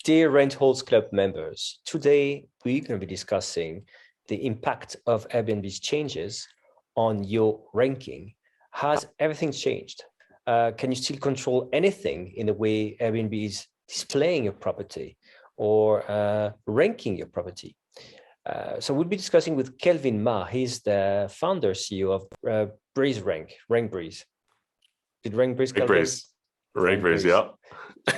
Dear Rentals Club members, today we're going to be discussing the impact of Airbnb's changes on your ranking. Has everything changed? Can you still control anything in the way Airbnb is displaying your property or ranking your property? So we'll be discussing with Kelvin Ma. He's the founder, CEO of Rankbreeze. Did Rankbreeze, Kelvin? Rankbreeze, yeah.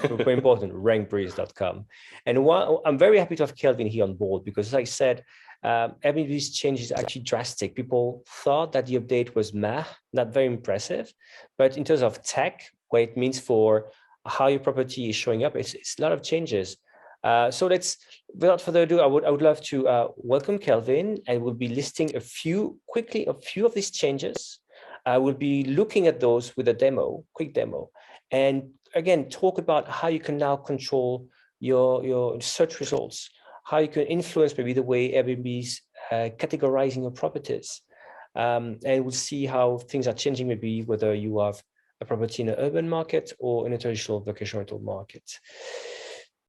Super important, rankbreeze.com. And I'm very happy to have Kelvin here on board because, as I said, Airbnb's change is actually drastic. People thought that the update was not very impressive, but in terms of tech, what it means for how your property is showing up, it's a lot of changes. So let's, without further ado, I would love to welcome Kelvin, and we'll be listing a few of these changes. We'll be looking at those with a quick demo, and again, talk about how you can now control your search results, how you can influence maybe the way Airbnb's categorizing your properties. And we'll see how things are changing, maybe whether you have a property in an urban market or in a traditional vacation rental market.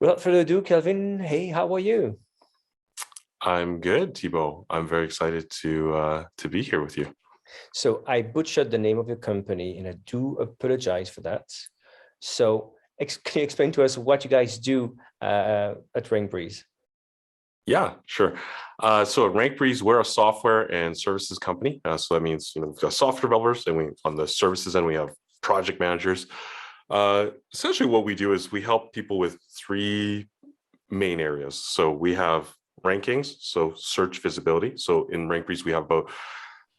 Without further ado, Kelvin, hey, how are you? I'm good, Thibaut. I'm very excited to be here with you. So I butchered the name of your company, and I do apologize for that. So can you explain to us what you guys do at Rankbreeze? Yeah, sure. So at Rankbreeze, we're a software and services company. So that means, we've got software developers, and on the services end, we have project managers. Essentially what we do is we help people with three main areas. So we have rankings, so search visibility. So in Rankbreeze, we have about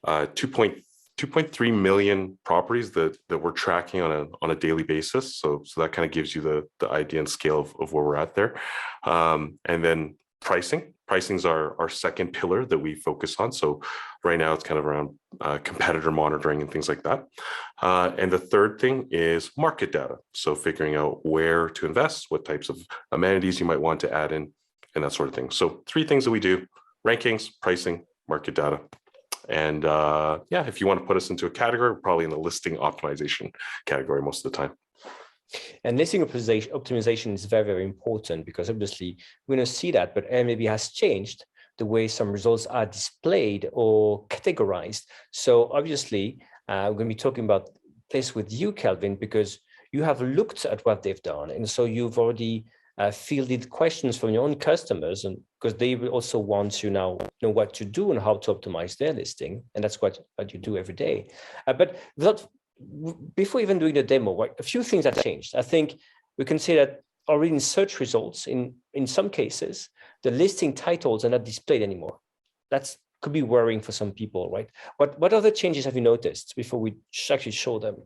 2.3 million properties that we're tracking on a daily basis. So that kind of gives you the idea and scale of where we're at there. And then pricing's our second pillar that we focus on. So right now it's kind of around competitor monitoring and things like that. And the third thing is market data. So figuring out where to invest, what types of amenities you might want to add in, and that sort of thing. So three things that we do: rankings, pricing, market data. And yeah, if you want to put us into a category, we're probably in the listing optimization category most of the time. And listing optimization is very, very important because obviously we're going to see that, but Airbnb has changed the way some results are displayed or categorized. So obviously we're going to be talking about this with you, Kelvin, because you have looked at what they've done. And so you've already fielded questions from your own customers, and because they will also want to now know what to do and how to optimize their listing. And that's what you do every day. But before even doing the demo, right, a few things have changed. I think we can say that already in search results, in some cases, the listing titles are not displayed anymore. That could be worrying for some people, right? What other changes have you noticed before we actually show them?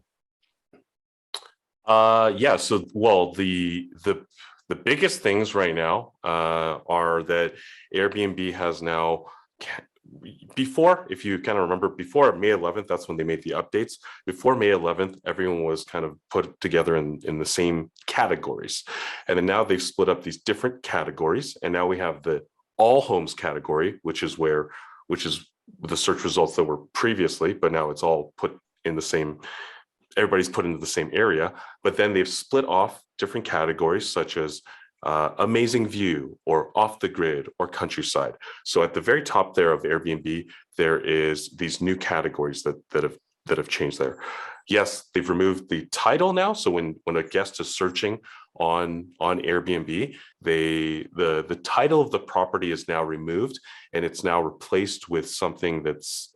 Yeah, so well, the biggest things right now are that Airbnb has now, before, if you kind of remember, before May 11th, that's when they made the updates. Before May 11th, everyone was kind of put together in the same categories. And then now they've split up these different categories. And now we have the all homes category, which is the search results that were previously, but now it's all put in the same, everybody's put into the same area. But then they've split off different categories such as amazing view or off the grid or countryside. So at the very top there of Airbnb, there is these new categories that have changed there. Yes, they've removed the title now. So when a guest is searching on Airbnb, the title of the property is now removed, and it's now replaced with something that's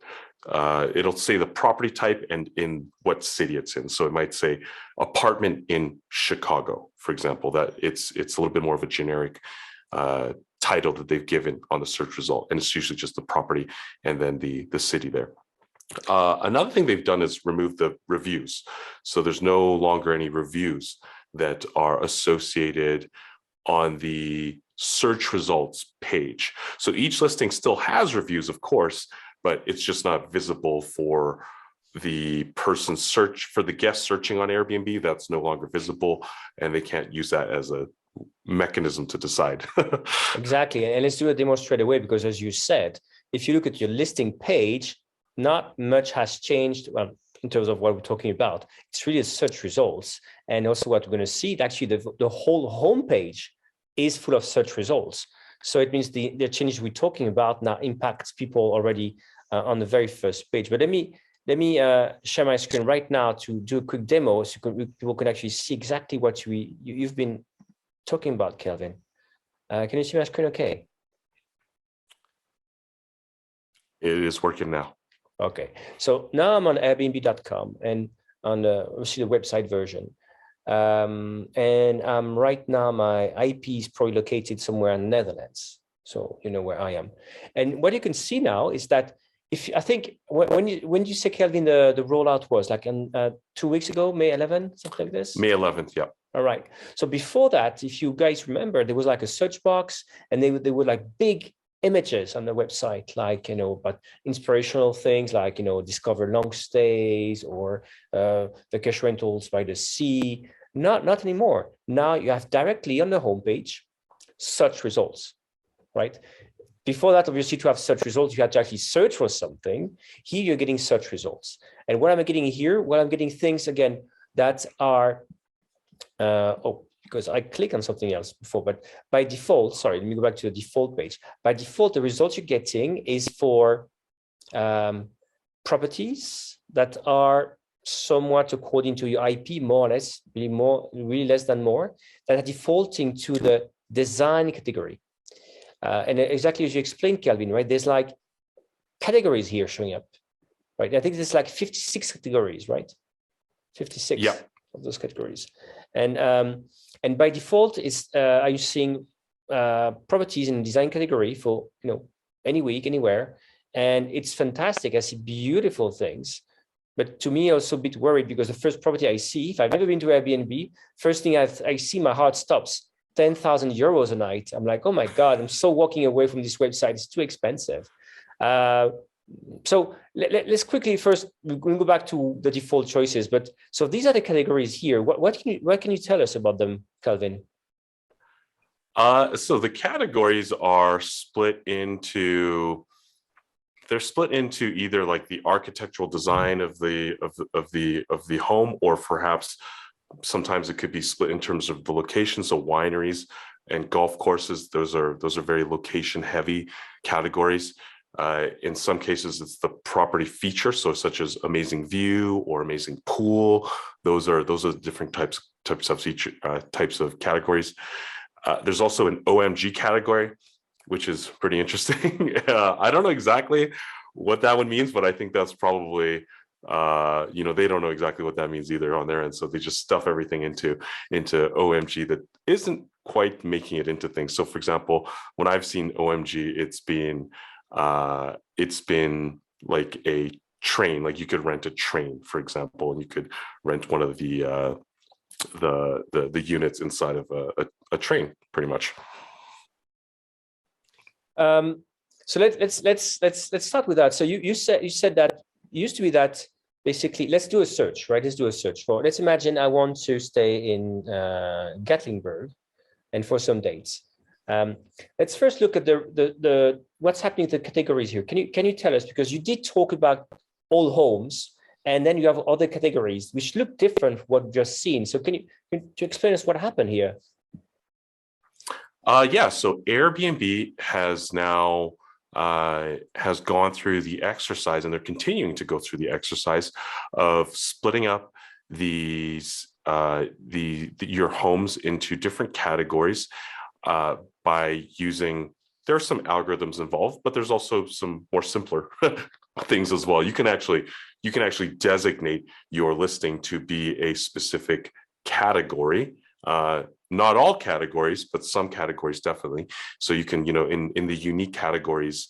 it'll say the property type and in what city it's in. So it might say apartment in Chicago, for example. That it's a little bit more of a generic title that they've given on the search result, and it's usually just the property and then the city there. Another thing they've done is remove the reviews. So there's no longer any reviews that are associated on the search results page. So each listing still has reviews, of course, but it's just not visible for the person for the guest searching on Airbnb. That's no longer visible, and they can't use that as a mechanism to decide. Exactly. And let's do a demo straight away, because as you said, if you look at your listing page, not much has changed. Well, in terms of what we're talking about, it's really search results. And also what we're going to see, actually the whole homepage is full of search results. So it means the changes we're talking about now impacts people already on the very first page. But let me share my screen right now to do a quick demo so people can actually see exactly what you've been talking about, Kelvin. Can you see my screen okay? It is working now. Okay, so now I'm on Airbnb.com and on obviously the website version. And right now my IP is probably located somewhere in the Netherlands. So you know where I am. And what you can see now is that I think when you say, Kelvin, the rollout was like 2 weeks ago, May 11th, something like this? May 11th, yeah. All right. So before that, if you guys remember, there was like a search box and they were like big images on the website, like, but inspirational things like, discover long stays or vacation rentals by the sea. Not anymore. Now you have directly on the homepage search results, right? Before that, obviously, to have search results, you had to actually search for something. Here, you're getting search results. And what I'm getting here, I'm getting things, again, that are, because I click on something else before, but by default, sorry, let me go back to the default page. By default, the results you're getting is for properties that are somewhat according to your IP, more or less, really less than more, that are defaulting to the design category. And exactly as you explained, Kelvin, right? There's like categories here showing up, right? I think there's like 56 categories, right? 56 of those categories. And by default, are you seeing properties in the design category for any week, anywhere? And it's fantastic. I see beautiful things. But to me, also a bit worried because the first property I see, if I've never been to Airbnb, first thing I see, my heart stops. 10,000 euros a night. I'm like, oh my God, I'm so walking away from this website. It's too expensive. So let's quickly first, we'll go back to the default choices. But so these are the categories here. What can you tell us about them, Kelvin? So the categories are split into either like the architectural design of the home, or perhaps sometimes it could be split in terms of the location. So wineries and golf courses, those are very location heavy categories. In some cases, it's the property feature, so such as amazing view or amazing pool. Those are different types of categories. There's also an OMG category, which is pretty interesting. I don't know exactly what that one means, but I think that's probably they don't know exactly what that means either on their end, so they just stuff everything into OMG that isn't quite making it into things. So for example, when I've seen OMG, it's been like a train, like you could rent a train, for example, and you could rent one of the units inside of a train, pretty much. So let's start with that. So you said that it used to be that basically, let's do a search, right? Let's do a search for, let's imagine I want to stay in Gatlinburg and for some dates. Let's first look at the what's happening to the categories here. Can you tell us, because you did talk about all homes, and then you have other categories which look different from what we've just seen. So can you explain us what happened here? Yeah, so Airbnb has now has gone through the exercise, and they're continuing to go through the exercise of splitting up these your homes into different categories by using, there are some algorithms involved, but there's also some more simpler things as well. You can actually designate your listing to be a specific category. Not all categories, but some categories definitely. So you can, in the unique categories,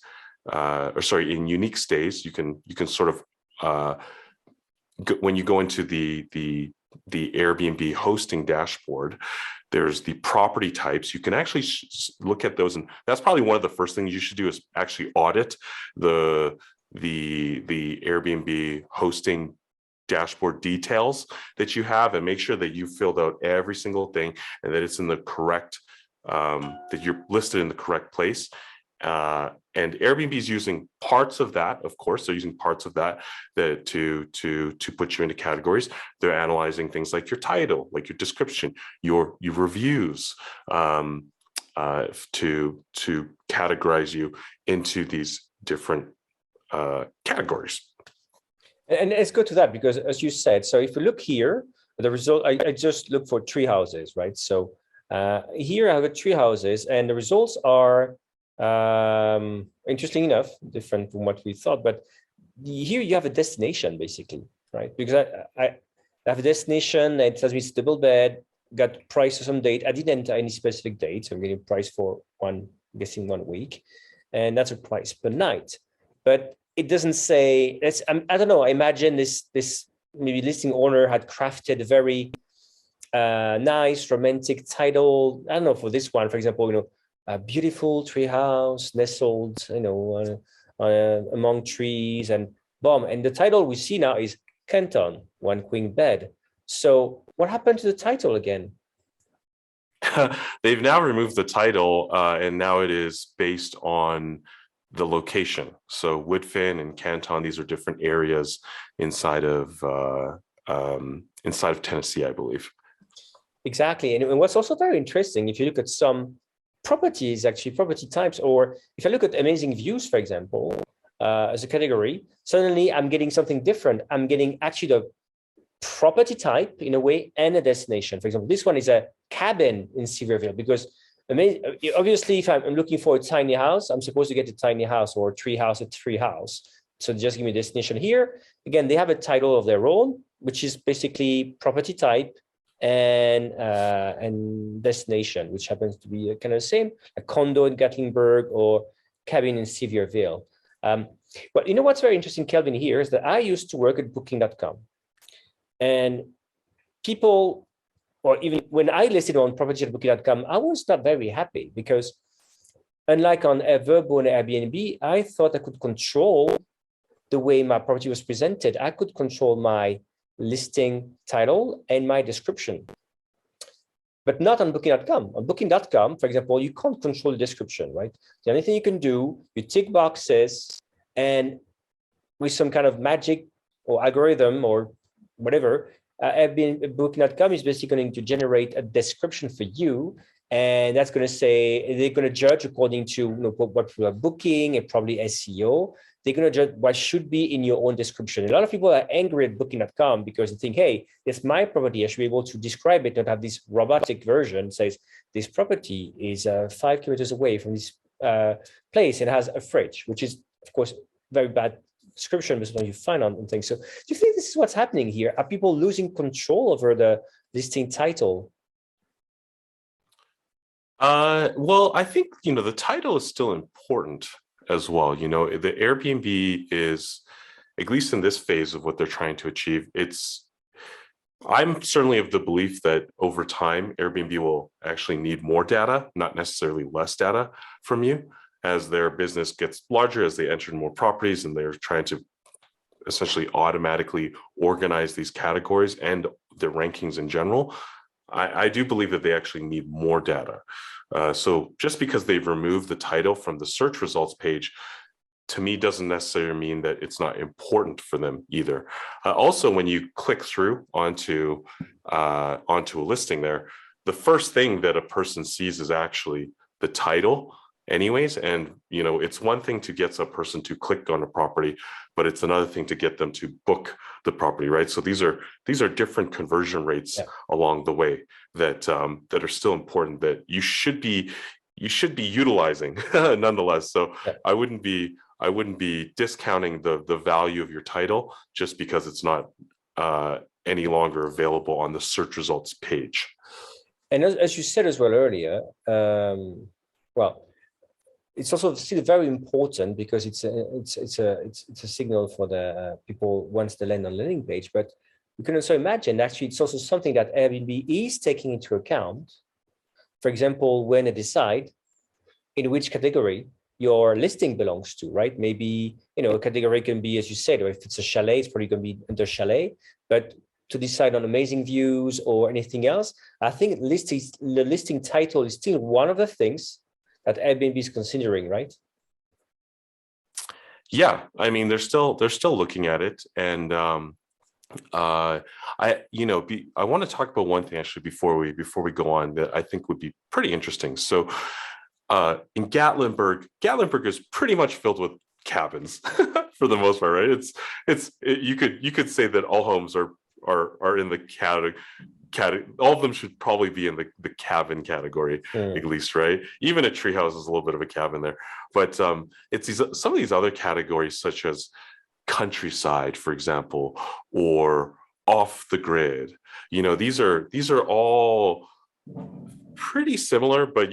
in unique stays, you can sort of when you go into the Airbnb hosting dashboard, there's the property types. You can actually look at those, and that's probably one of the first things you should do is actually audit the Airbnb hosting dashboard details that you have, and make sure that you filled out every single thing and that it's in the correct, that you're listed in the correct place. And Airbnb is using parts of that, of course, they're using parts of that to put you into categories. They're analyzing things like your title, like your description, your reviews, to categorize you into these different categories. And let's go to that, because as you said, so if you look here, the result, I just look for tree houses, right? So here I have tree houses, and the results are interesting enough, different from what we thought. But here you have a destination, basically, right? Because I have a destination that tells me it's double bed, got price for some date. I didn't enter any specific date, so I'm getting price for I'm guessing 1 week, and that's a price per night. But it doesn't say. I don't know. I imagine this maybe listing owner had crafted a very nice romantic title. I don't know, for this one, for example, a beautiful tree house nestled, among trees, and boom. And the title we see now is Canton, 1 queen bed. So what happened to the title again? They've now removed the title, and now it is based on the location. So Woodfin and Canton, these are different areas inside of Tennessee, I believe. Exactly. And what's also very interesting, if you look at some properties, actually property types, or if I look at amazing views, for example, as a category, suddenly I'm getting something different. I'm getting actually the property type in a way and a destination. For example, this one is a cabin in Severville, because obviously if I'm looking for a tiny house, I'm supposed to get a tiny house, or a tree house. So just give me a destination here. Again, they have a title of their own, which is basically property type and destination, which happens to be kind of the same, a condo in Gatlinburg or cabin in Severville. But you know what's very interesting, Kelvin, here is that I used to work at booking.com, and people, or even when I listed on property at booking.com, I was not very happy, because unlike on Vrbo and Airbnb, I thought I could control the way my property was presented. I could control my listing title and my description, but not on booking.com. On booking.com, for example, you can't control the description, right? The only thing you can do, you tick boxes, and with some kind of magic or algorithm or whatever, Airbnb Booking.com is basically going to generate a description for you, and that's going to say, they're going to judge according to what you are booking and probably SEO. They're going to judge what should be in your own description. A lot of people are angry at Booking.com because they think, hey, it's my property. I should be able to describe it, not have this robotic version that says this property is 5 kilometers away from this place and has a fridge, which is, of course, very bad description, but sometimes you find on things. So do you think this is what's happening here? Are people losing control over the listing title? Well, I think, the title is still important as well. The Airbnb is, at least in this phase of what they're trying to achieve, I'm certainly of the belief that over time, Airbnb will actually need more data, not necessarily less data from you, as their business gets larger, as they enter more properties, and they're trying to essentially automatically organize these categories and their rankings in general. I do believe that they actually need more data. So just because they've removed the title from the search results page, to me, doesn't necessarily mean that it's not important for them either. Also, when you click through onto a listing there, the first thing that a person sees is actually the title anyways. And, it's one thing to get a person to click on a property, but it's another thing to get them to book the property, right? So these are different conversion rates along the way that are still important, that you should be utilizing nonetheless. So I wouldn't be discounting the value of your title just because it's not any longer available on the search results page. And as you said as well earlier, well, it's also still very important because it's a signal for the people once they land on the landing page. But you can also imagine actually it's also something that Airbnb is taking into account. For example, when they decide in which category your listing belongs to, right? Maybe a category can be, as you said, or if it's a chalet, it's probably going to be under chalet. But to decide on amazing views or anything else, I think the listing title is still one of the things that Airbnb is considering, right? Yeah, I mean, they're still looking at it, and I want to talk about one thing actually before we go on that I think would be pretty interesting. So in Gatlinburg is pretty much filled with cabins for the most part, right? You could say that all homes are in the category. All of them should probably be in the cabin category, at least, right? Even a treehouse is a little bit of a cabin there, but it's some of these other categories such as countryside, for example, or off the grid. These are all pretty similar, but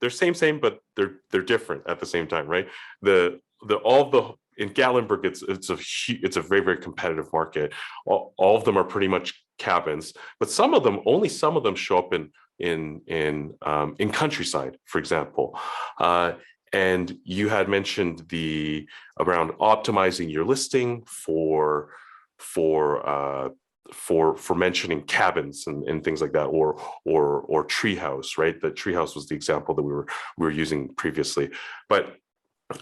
they're same, but they're different at the same time, right? In Gatlinburg, it's a very, very competitive market. All of them are pretty much cabins, but only some of them show up in countryside, for example. And you had mentioned around optimizing your listing for mentioning cabins and things like that, or treehouse, right? The treehouse was the example that we were using previously. But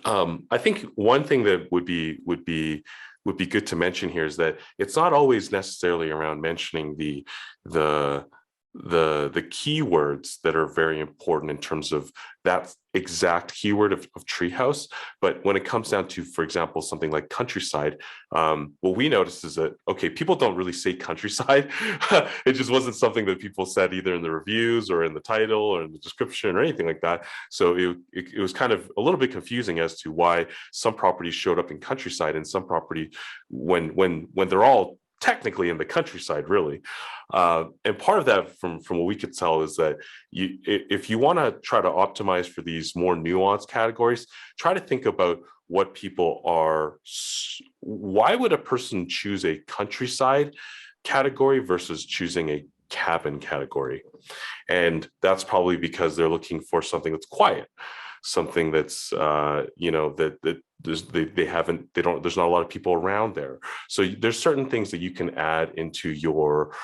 I think one thing that would be good to mention here is that it's not always necessarily around mentioning the keywords that are very important in terms of that exact keyword of treehouse. But when it comes down to, for example, something like countryside, what we noticed is that, okay, people don't really say countryside. It just wasn't something that people said either in the reviews or in the title or in the description or anything like that. So it was kind of a little bit confusing as to why some properties showed up in countryside and some property when they're all technically in the countryside, really. And part of that, from what we could tell, is that if you want to try to optimize for these more nuanced categories, try to think about what people are. Why would a person choose a countryside category versus choosing a cabin category? And that's probably because they're looking for something that's quiet, something that's that there's not a lot of people around there. So there's certain things that you can add into your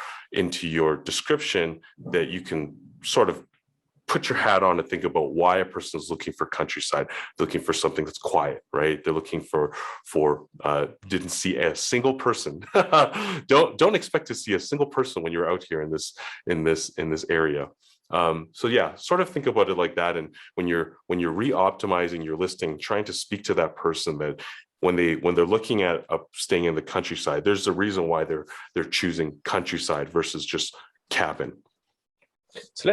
description that you can sort of put your hat on to think about why a person is looking for countryside. They're looking for something that's quiet, right? They're looking for didn't see a single person. Don't expect to see a single person when you're out here in this area. So yeah, sort of think about it like that. And when you're re-optimizing your listing, trying to speak to that person, that when they're looking at staying in the countryside, there's a reason why they're choosing countryside versus just cabin. So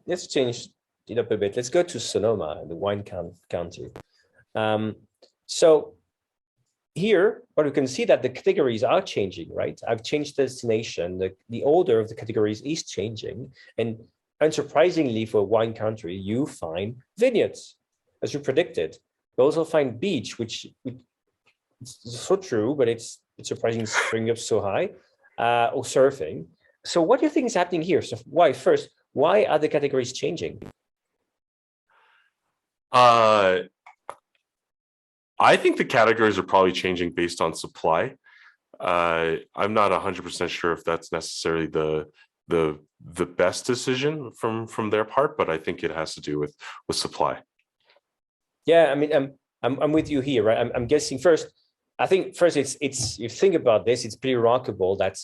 let's change it up a bit. Let's go to Sonoma, the wine county. So here, but we can see that the categories are changing, right? I've changed the destination. The order of the categories is changing. And unsurprisingly, for wine country, you find vineyards, as you predicted. You also find beach, which is so true, but it's surprising spring up so high, or surfing. So what do you think is happening here? So why are the categories changing? I think the categories are probably changing based on supply. I'm not 100% sure if that's necessarily the best decision from their part, but I think it has to do with supply. Yeah, I mean, I'm with you here, right? I'm guessing first. I think first it's you think about this, it's pretty remarkable that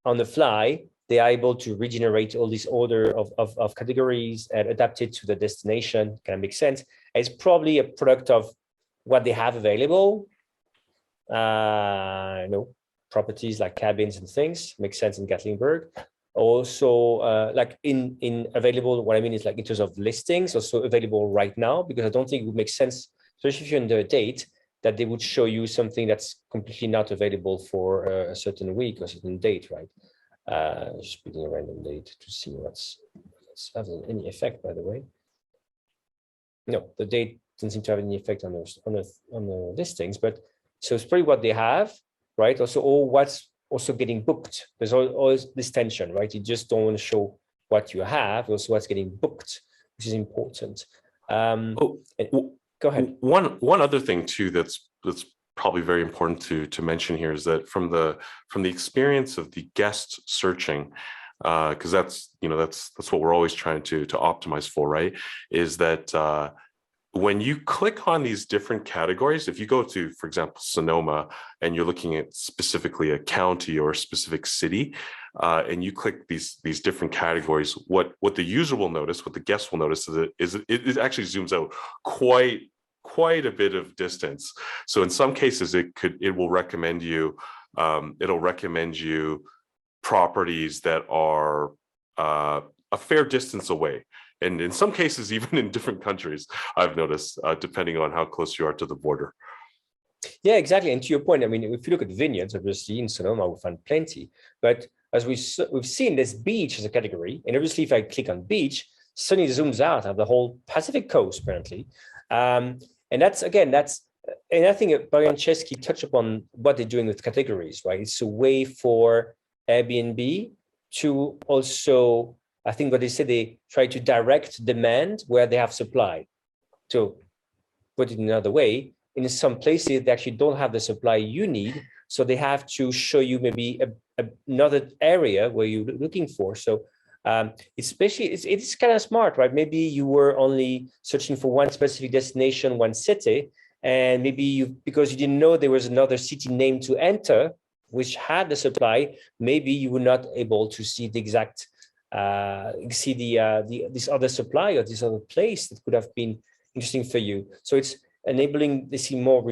on the fly they are able to regenerate all this order of categories and adapt it to the destination. Kind of makes sense. It's probably a product of what they have available. Properties like cabins and things make sense in Gatlinburg. Also, like in available, what I mean is like in terms of listings, also available right now, because I don't think it would make sense, especially if you're under a date, that they would show you something that's completely not available for a certain week or a certain date, right? Just picking a random date to see what's having any effect, by the way. No, the date doesn't seem to have any effect on the listings, but so it's probably what they have, right? Also, what's also getting booked. There's always this tension, right? You just don't want to show what you have, also what's getting booked, which is important. Go ahead. One other thing too that's probably very important to mention here is that from the experience of the guest searching, because that's what we're always trying to optimize for, right? Is that when you click on these different categories, if you go to, for example, Sonoma, and you're looking at specifically a county or a specific city, and you click these different categories, what the user will notice, what the guest will notice is it actually zooms out quite a bit of distance. So in some cases, it will recommend you, it'll recommend you properties that are a fair distance away. And in some cases, even in different countries, I've noticed, depending on how close you are to the border. Yeah, exactly. And to your point, I mean, if you look at vineyards, obviously in Sonoma, we find plenty. But as we've seen, there's beach as a category. And obviously, if I click on beach, suddenly it zooms out of the whole Pacific coast, apparently. And and I think Brian Chesky touched upon what they're doing with categories, right? It's a way for Airbnb to also, I think what they say, they try to direct demand where they have supply. To put it another way, in some places, they actually don't have the supply you need. So they have to show you maybe another area where you're looking for. So it's kind of smart, right? Maybe you were only searching for one specific destination, one city, and maybe because you didn't know there was another city name to enter, which had the supply, maybe you were not able to see the exact this other supply or this other place that could have been interesting for you. So it's enabling to see more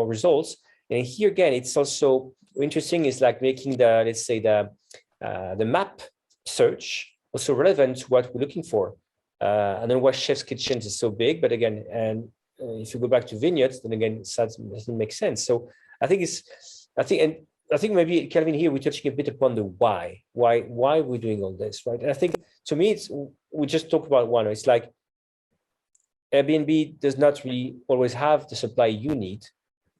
results. And here again, it's also interesting. Is like making the, let's say, the map search also relevant to what we're looking for. And then why Chef's Kitchens is so big, but again, and if you go back to vineyards, then again, it doesn't make sense. So I think maybe, Kelvin, here we're touching a bit upon the why we're doing all this, right? And I think to me, we just talked about one. It's like Airbnb does not really always have the supply you need.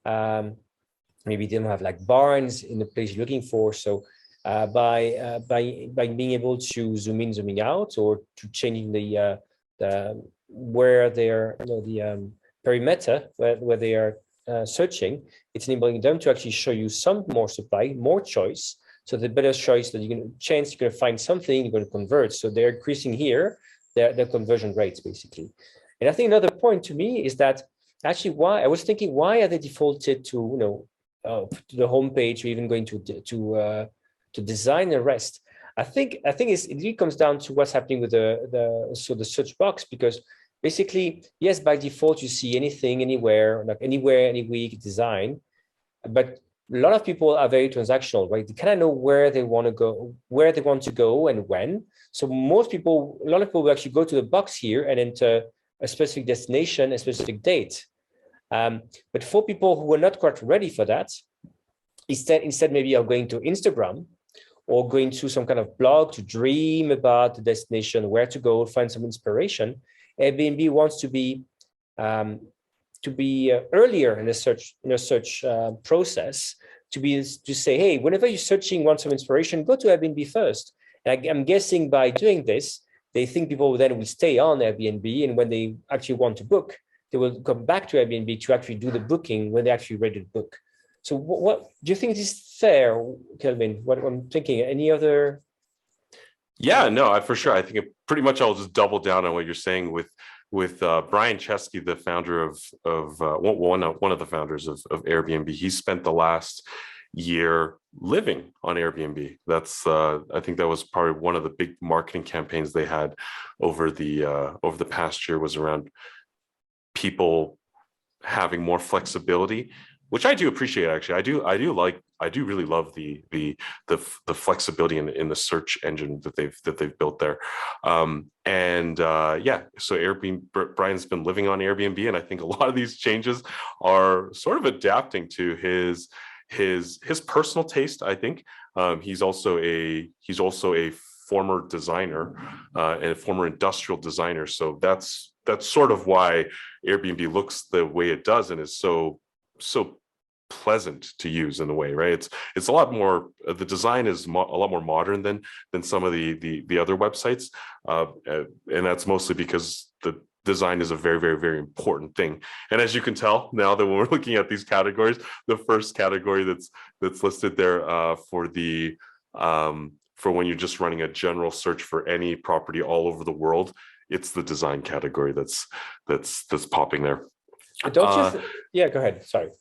Maybe they don't have like barns in the place you're looking for. So by being able to zoom in, zooming out, or to changing the where they're, the perimeter where they are searching, it's enabling them to actually show you some more supply, more choice. So the better choice that you're going to find something, you're going to convert. So they're increasing here their conversion rates, basically. And I think another point to me is that actually why are they defaulted to to the homepage, or even going to design the rest? I think it really comes down to what's happening with the search box, because basically, yes, by default you see anything, anywhere, like anywhere, any week design, but a lot of people are very transactional, right? They kind of know where they want to go and when. So a lot of people will actually go to the box here and enter a specific destination, a specific date. But for people who are not quite ready for that, instead maybe are going to Instagram or going to some kind of blog to dream about the destination, where to go, find some inspiration. Airbnb wants to be earlier in the search process, to say, hey, whenever you're searching, want some inspiration, go to Airbnb first. And I'm guessing by doing this, they think people then will stay on Airbnb, and when they actually want to book, they will come back to Airbnb to actually do the booking when they're actually ready to book. So what do you think is fair, Kelvin? What I'm thinking, any other? Yeah, no, for sure. I think pretty much I'll just double down on what you're saying with Brian Chesky, the founder of one of the founders of Airbnb. He spent the last year living on Airbnb. That's I think that was probably one of the big marketing campaigns they had over the past year, was around people having more flexibility, which I do appreciate. Actually, I do really love the flexibility in the search engine that they've built there. Yeah, so Airbnb, Brian's been living on Airbnb, and I think a lot of these changes are sort of adapting to his personal taste. I think he's also a former designer and a former industrial designer, so that's sort of why Airbnb looks the way it does and is so pleasant to use in a way, right? It's a lot more, the design is a lot more modern than some of the other websites, and that's mostly because the design is a very, very, very important thing. And as you can tell now that when we're looking at these categories, the first category that's listed there for when you're just running a general search for any property all over the world it's the design category that's popping there. Don't you? Yeah, go ahead. Sorry.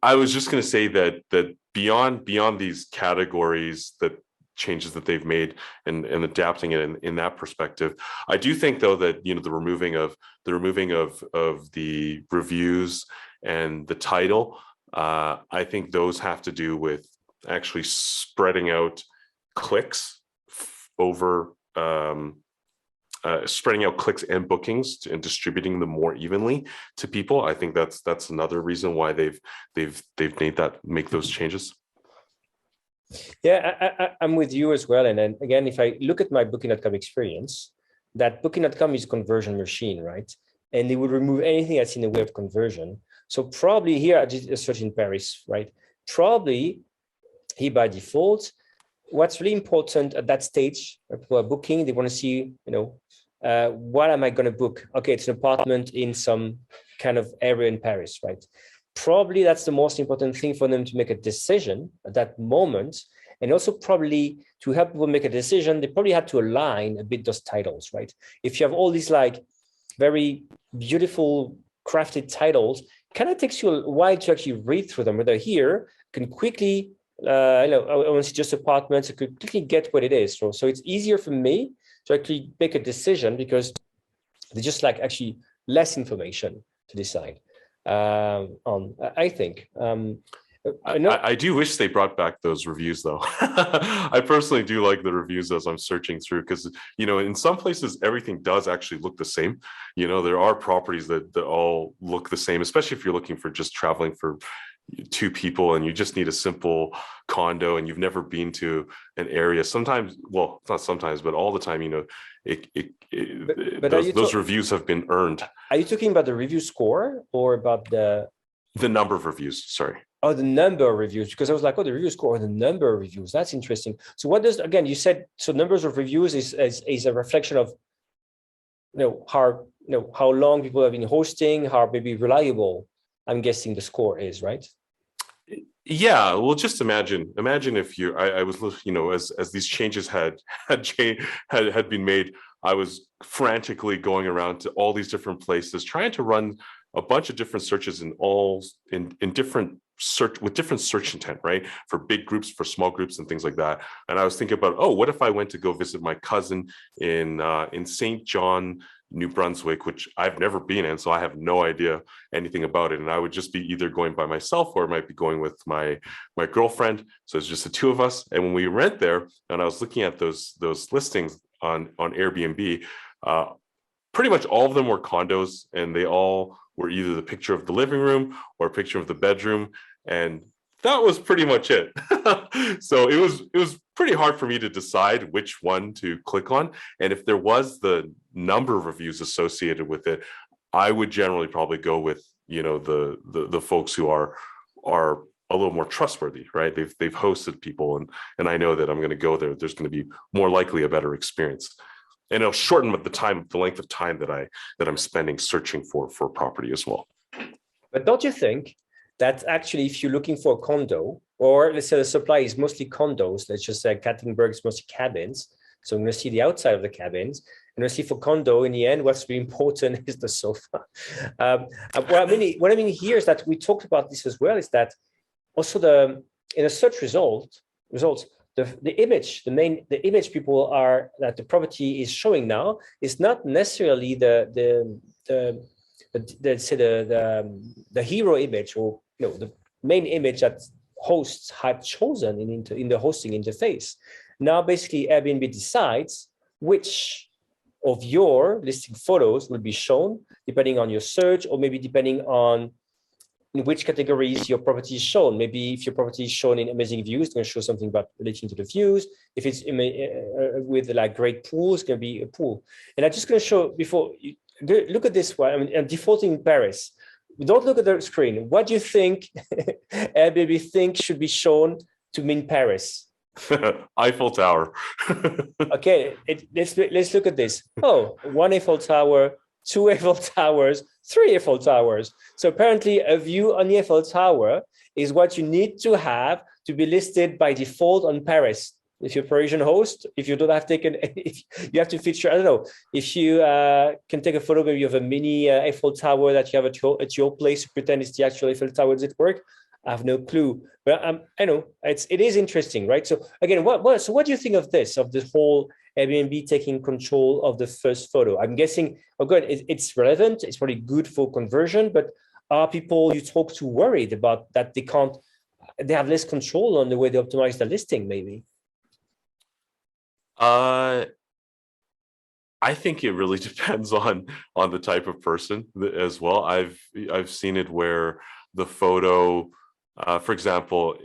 I was just going to say that beyond these categories, that changes that they've made and adapting it in that perspective, I do think though that the removing of the reviews and the title, I think those have to do with actually spreading out clicks over spreading out clicks and bookings and distributing them more evenly to people. I think that's another reason why they've make those changes. Yeah, I'm with you as well. And then again, if I look at my Booking.com experience, that Booking.com is a conversion machine, right? And they would remove anything that's in the way of conversion. So probably here, I did a search in Paris, right? Probably here by default, what's really important at that stage, people are booking, they want to see, what am I going to book? Okay, it's an apartment in some kind of area in Paris, right? Probably that's the most important thing for them to make a decision at that moment. And also probably to help people make a decision, they probably had to align a bit those titles, right? If you have all these like very beautiful crafted titles, it kind of takes you a while to actually read through them. Whether here can quickly, I want to see just apartments, I could quickly get what it is. So it's easier for me to actually make a decision because there's just like actually less information to decide on, I think. I do wish they brought back those reviews though. I personally do like the reviews as I'm searching through, because in some places everything does actually look the same. There are properties that all look the same, especially if you're looking for just traveling for 2 people and you just need a simple condo and you've never been to an area. Sometimes, well, not sometimes, but all the time, those reviews have been earned. Are you talking about the review score or about the number of reviews? Sorry. Oh, the number of reviews, because I was like, oh, the review score or the number of reviews. That's interesting. So what does, again, you said, so numbers of reviews is a reflection of, how long people have been hosting, how maybe reliable, I'm guessing the score is, right? Yeah, well, just imagine if I was, as these changes had been made, I was frantically going around to all these different places, trying to run a bunch of different searches in different search with different search intent, right? For big groups, for small groups and things like that. And I was thinking about, what if I went to go visit my cousin in St. John, New Brunswick, which I've never been in, so I have no idea anything about it. And I would just be either going by myself or I might be going with my girlfriend. So it's just the 2 of us. And when we went there and I was looking at those listings on Airbnb, pretty much all of them were condos, and they all were either the picture of the living room or a picture of the bedroom. And that was pretty much it. So it was pretty hard for me to decide which one to click on. And if there was the number of reviews associated with it, I would generally probably go with, the folks who are a little more trustworthy, right? They've hosted people, and I know that I'm going to go there. There's going to be more likely a better experience. And it'll shorten the length of time that I'm spending searching for a property as well. But don't you think that actually, if you're looking for a condo, or let's say the supply is mostly condos, let's just say Kattenberg is mostly cabins, so I'm going to see the outside of the cabins, and I see for condo, in the end, what's really important is the sofa. What I mean here is that we talked about this as well, is that also in the search results, the image people are that the property is showing now is not necessarily the hero image, or the main image that hosts had chosen in the hosting interface. Now basically Airbnb decides which of your listing photos will be shown depending on your search, or maybe depending on in which categories your property is shown. Maybe if your property is shown in amazing views, it's going to show something about relating to the views. If it's with like great pools, it's going to be a pool. And I'm just going to show before you look at this one. I mean, I'm defaulting in Paris. Don't look at the screen. What do you think Airbnb thinks should be shown to mean Paris? Eiffel Tower. Okay, let's look at this. Oh, 1 Eiffel Tower, 2 Eiffel Towers, 3 Eiffel Towers. So apparently a view on the Eiffel Tower is what you need to have to be listed by default on Paris. If you're Parisian host, if you don't have taken, if you have to feature, I don't know, if you can take a photo maybe of a mini Eiffel Tower that you have at your place, pretend it's the actual Eiffel Tower, does it work? I have no clue, but I know it is interesting, right? So again, so what do you think of this whole Airbnb taking control of the first photo? I'm guessing, oh good, it's relevant, it's probably good for conversion, but are people you talk to worried about that they have less control on the way they optimize the listing, maybe? I think it really depends on the type of person as well. I've seen it where the photo, for example,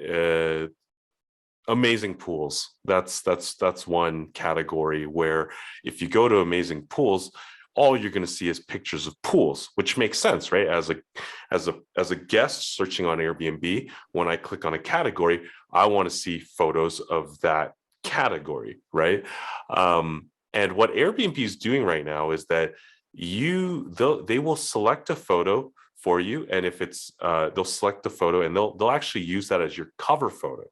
amazing pools. That's one category where if you go to amazing pools, all you're going to see is pictures of pools, which makes sense, right? As a guest searching on Airbnb, when I click on a category, I want to see photos of that category, right? And what Airbnb is doing right now is that they will select a photo for you, and if it's they'll select the photo and they'll actually use that as your cover photo,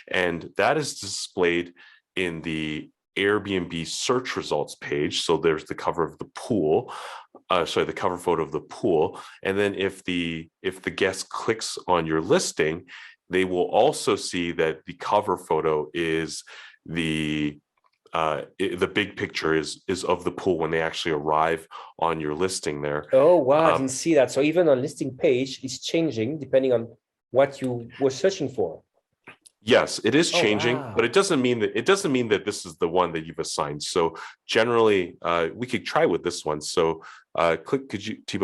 and that is displayed in the Airbnb search results page. So there's the cover of the pool, the cover photo of the pool, and then if the guest clicks on your listing, they will also see that the cover photo is the big picture is of the pool when they actually arrive on your listing there. Oh, wow, I didn't see that. So even on listing page, it's changing depending on what you were searching for. Yes, it is changing, wow. But it doesn't mean that this is the one that you've assigned. So generally, we could try with this one. So Thibaut,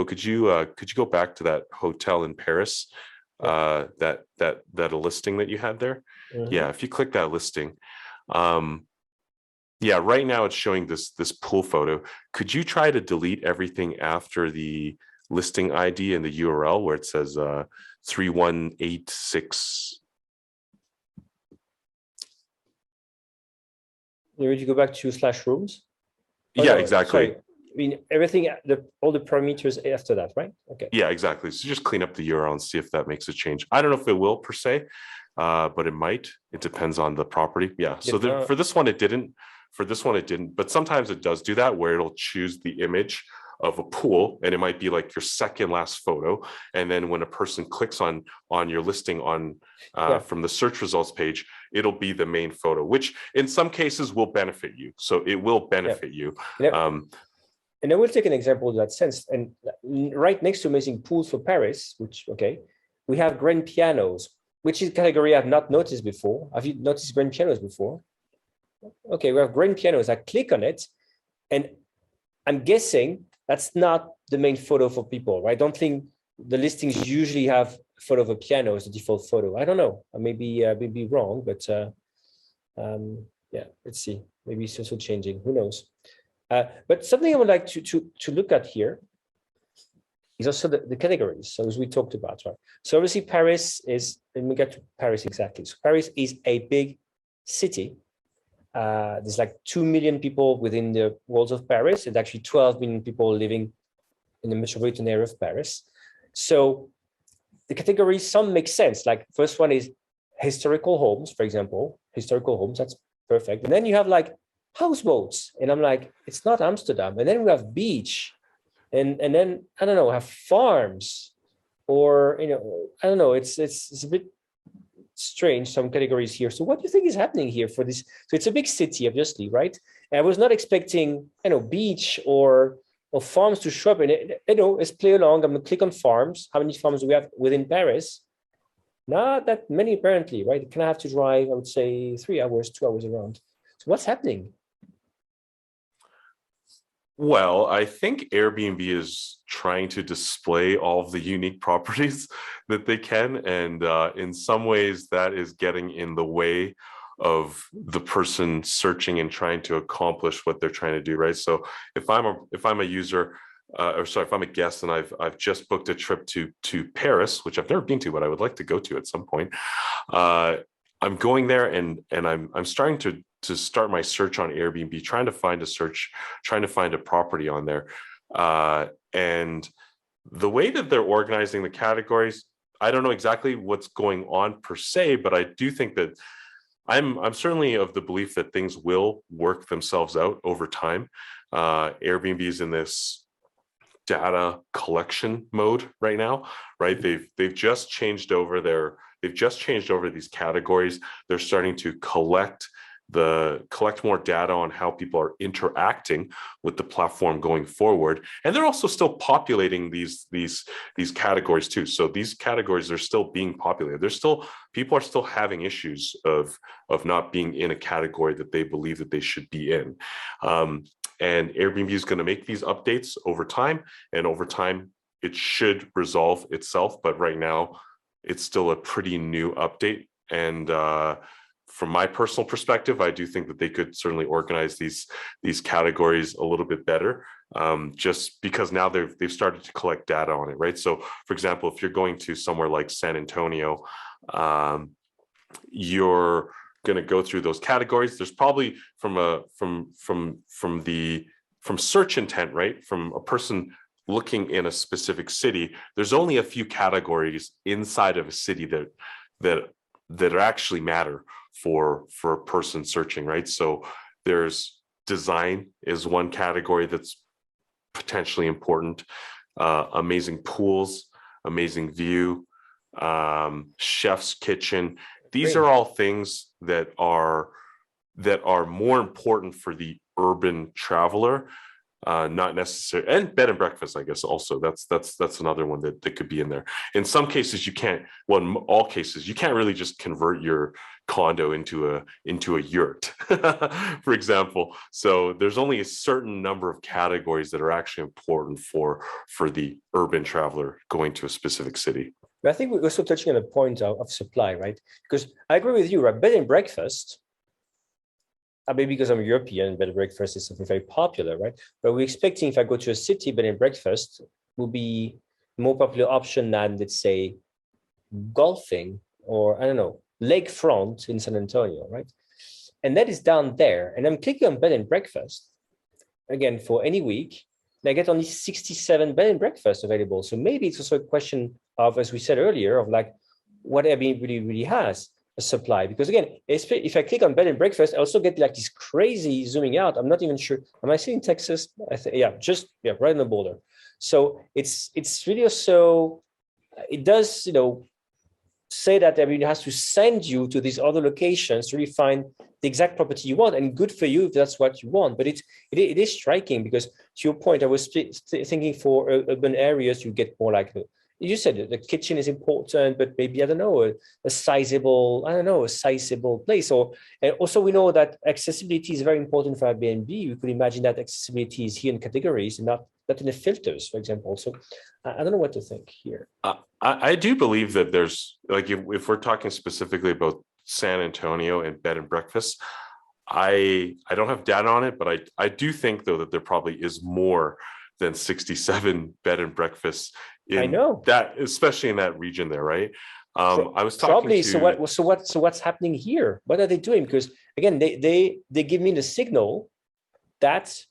could you go back to that hotel in Paris, that a listing that you had there? Mm-hmm. Yeah, if you click that listing, yeah, right now it's showing this pool photo. Could you try to delete everything after the listing ID and the URL where it says 3186? Would you go back to /rooms? Oh, yeah, no, exactly. Sorry. I mean, everything, all the parameters after that, right? Okay. Yeah, exactly. So just clean up the URL and see if that makes a change. I don't know if it will per se, but it might. It depends on the property. Yeah. So for this one, it didn't. For this one, it didn't. But sometimes it does do that where it'll choose the image of a pool, and it might be like your second last photo. And then when a person clicks on your listing from the search results page, it'll be the main photo, which in some cases will benefit you. So it will benefit you. And I will take an example in that sense. And right next to amazing pools for Paris, we have grand pianos, which is a category I've not noticed before. Have you noticed grand pianos before? Okay, we have grand pianos. I click on it, and I'm guessing that's not the main photo for people, right? I don't think the listings usually have a photo of a piano as the default photo. I don't know. I may be wrong, but yeah, let's see. Maybe it's also changing. Who knows? But something I would like to look at here is also the categories. So as we talked about, right? So obviously Paris is, let me get to Paris exactly. So Paris is a big city. There's like 2 million people within the walls of Paris, and actually 12 million people living in the metropolitan area of Paris. So the categories, some make sense. Like first one is historical homes, for example, historical homes, that's perfect. And then you have like houseboats, and I'm like, it's not Amsterdam. And then we have beach, and then I don't know, have farms, or I don't know. It's a bit strange, some categories here. So what do you think is happening here for this? So it's a big city, obviously, right? And I was not expecting beach or farms to show up. And let's play along. I'm gonna click on farms. How many farms do we have within Paris? Not that many, apparently, right? Can I have to drive, I would say 3 hours, 2 hours around. So what's happening? Well, I think Airbnb is trying to display all of the unique properties that they can. And in some ways that is getting in the way of the person searching and trying to accomplish what they're trying to do, right? So if I'm a user, if I'm a guest and I've just booked a trip to Paris, which I've never been to, but I would like to go to at some point, I'm going there and I'm starting to start my search on Airbnb, trying to find a property on there. And the way that they're organizing the categories, I don't know exactly what's going on per se, but I do think that I'm certainly of the belief that things will work themselves out over time. Airbnb is in this data collection mode right now, right? They've just changed over these categories. They're starting to collect more data on how people are interacting with the platform going forward, and they're also still populating these categories too. So these categories are still being populated. People are still having issues of not being in a category that they believe that they should be in. And Airbnb is going to make these updates over time, and over time it should resolve itself. But right now, it's still a pretty new update. And from my personal perspective, I do think that they could certainly organize these categories a little bit better, just because now they've started to collect data on it, right? So, for example, if you're going to somewhere like San Antonio, you're going to go through those categories. There's probably from search intent, right? From a person looking in a specific city, there's only a few categories inside of a city that actually matter for a person searching, right? So there's design is one category that's potentially important. Amazing pools, amazing view, chef's kitchen. These are all things that are more important for the urban traveler, not necessarily, and bed and breakfast, I guess also that's another one that could be in there. In some cases you can't, well, in all cases you can't really just convert your condo into a yurt, for example. So there's only a certain number of categories that are actually important for the urban traveler going to a specific city. But I think we're also touching on a point of supply, right? Because I agree with you, right? Bed and breakfast, maybe because I'm European, bed and breakfast is something very popular, right? But we're expecting if I go to a city, bed and breakfast will be a more popular option than, let's say, golfing or, I don't know, lakefront in San Antonio, right? And that is down there. And I'm clicking on bed and breakfast, again, for any week, and I get only 67 bed and breakfast available. So maybe it's also a question of, as we said earlier, of like what Airbnb really has a supply. Because again, if I click on bed and breakfast, I also get like this crazy zooming out. I'm not even sure. Am I still in Texas? Right on the border. So it's really also, it does, say that Airbnb has to send you to these other locations to really find the exact property you want, and good for you if that's what you want. But it is striking because, to your point, I was thinking for urban areas, you get more like you said, the kitchen is important, but maybe, I don't know, a sizable place. Or and also we know that accessibility is very important for Airbnb. You could imagine that accessibility is here in categories and not in the filters, for example. So I don't know what to think here. I do believe that there's, like, if we're talking specifically about San Antonio and bed and breakfast, I don't have data on it, but I do think though that there probably is more than 67 bed and breakfasts in that, especially in that region there, right? I was talking probably to, so what's happening here? What are they doing? Because again, they give me the signal that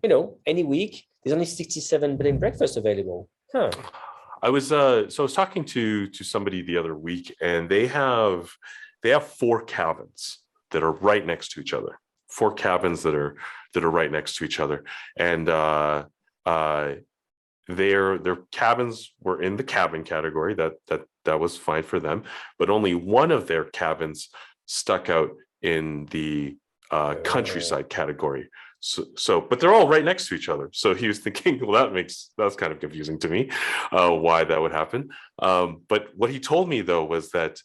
any week there's only 67 bed and breakfasts available. I was talking to somebody the other week, and they have 4 cabins that are right next to each other. 4 cabins that are right next to each other, and their cabins were in the cabin category. That was fine for them, but only one of their cabins stuck out in the countryside category. So, but they're all right next to each other. So he was thinking, well, that's kind of confusing to me, why that would happen. But what he told me though was that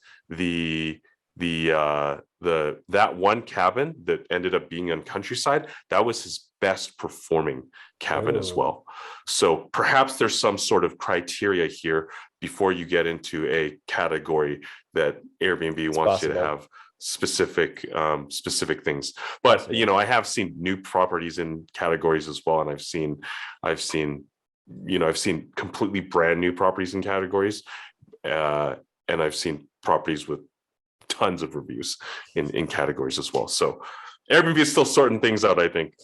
that one cabin that ended up being on countryside, that was his best performing cabin as well. So perhaps there's some sort of criteria here before you get into a category that Airbnb wants you to have specific things. But I have seen new properties in categories as well, and I've seen completely brand new properties in categories, and I've seen properties with tons of reviews in categories as well. So Airbnb is still sorting things out, I think.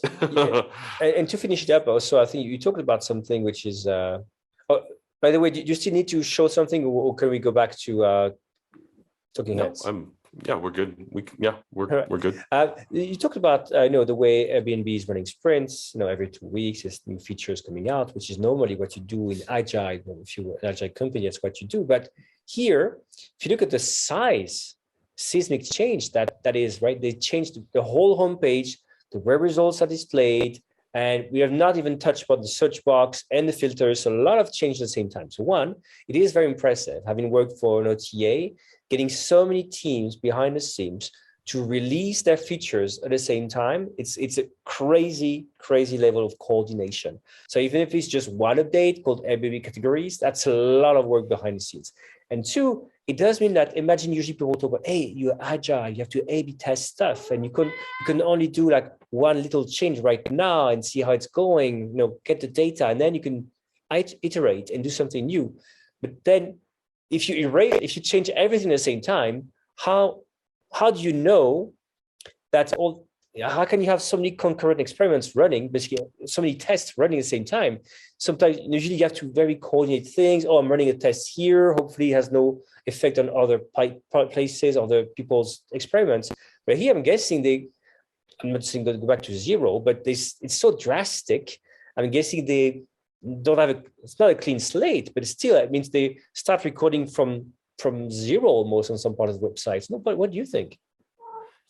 And to finish it up, also, I think you talked about something which is. By the way, do you still need to show something, or can we go back to talking heads? Yeah, we're good. We're good. You talked about the way Airbnb is running sprints. Every 2 weeks there's new features coming out, which is normally what you do in agile. If you're an agile company, that's what you do. But here, if you look at the seismic change that is, right? They changed the whole homepage. The web results are displayed, and we have not even touched about the search box and the filters. So a lot of change at the same time. So one, it is very impressive, having worked for an OTA, getting so many teams behind the scenes to release their features at the same time. It's a crazy level of coordination. So even if it's just one update called Airbnb Categories, that's a lot of work behind the scenes. And two, it does mean that, imagine usually people talk about, hey, you're agile, you have to A/B test stuff, and you can only do like one little change right now and see how it's going, get the data, and then you can iterate and do something new. But then if you change everything at the same time, how do you know that all? How can you have so many concurrent experiments running, basically so many tests running at the same time? Sometimes, usually you have to very coordinate things. Oh, I'm running a test here. Hopefully it has no effect on other places, other people's experiments. But here I'm guessing I'm not saying go back to zero, but it's so drastic. I'm guessing they don't have it's not a clean slate, but still, it means they start recording from zero almost on some part of the websites. No, but what do you think?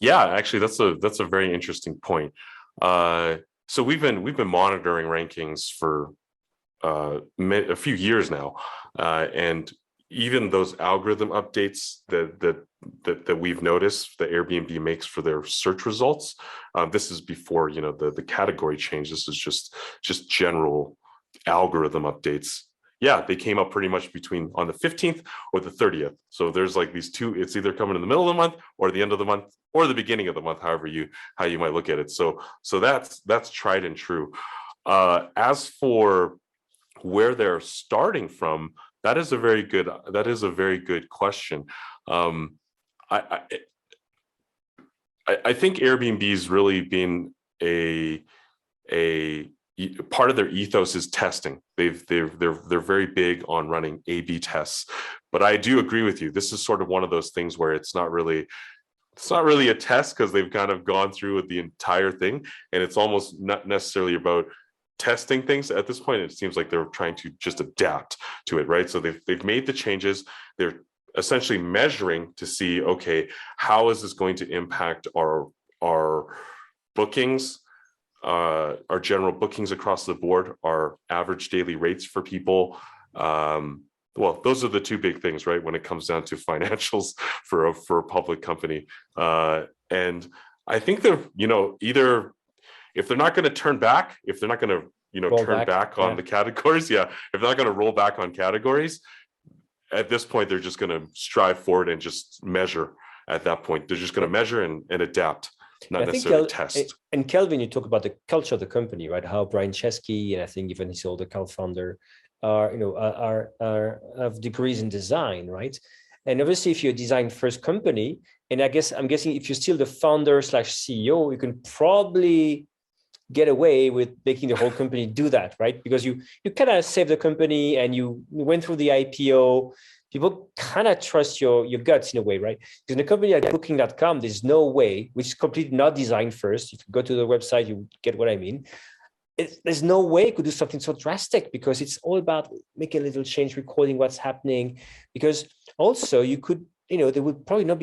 Yeah, actually, that's a very interesting point. So we've been monitoring rankings for a few years now, and even those algorithm updates that we've noticed that Airbnb makes for their search results. This is before the category change. This is just general algorithm updates. Yeah, they came up pretty much between on the 15th or the 30th. So there's like these two, it's either coming in the middle of the month or the end of the month or the beginning of the month, how you might look at it. So that's tried and true. As for where they're starting from, that is a very good question. I think Airbnb's really been a part of their ethos is testing. They're very big on running A/B tests. But I do agree with you. This is sort of one of those things where it's not really a test, because they've kind of gone through with the entire thing, and it's almost not necessarily about testing things at this point. It seems like they're trying to just adapt to it, right? So they've made the changes. They're essentially measuring to see, okay, how is this going to impact our bookings, our general bookings across the board, our average daily rates for people. Well, those are the two big things, right? When it comes down to financials for a public company. And I think they're, either if they're not going to turn back, if they're not going to, turn back on the categories, if they're not going to roll back on categories, at this point, they're just going to strive forward and just measure. At that point, they're just going to measure and adapt, not necessarily test. And Kelvin, you talk about the culture of the company, right? How Brian Chesky, and I think even his older co-founder, are have degrees in design, right? And obviously, if you're a design first company, and I'm guessing if you're still the founder / CEO, you can probably get away with making the whole company do that, right? Because you kind of save the company and you went through the IPO. People kind of trust your guts in a way, right? Because in a company like Booking.com, there's no way, which is completely not designed first. If you go to the website, you get what I mean. There's no way you could do something so drastic, because it's all about making a little change, recording what's happening. Because also you could, there would probably not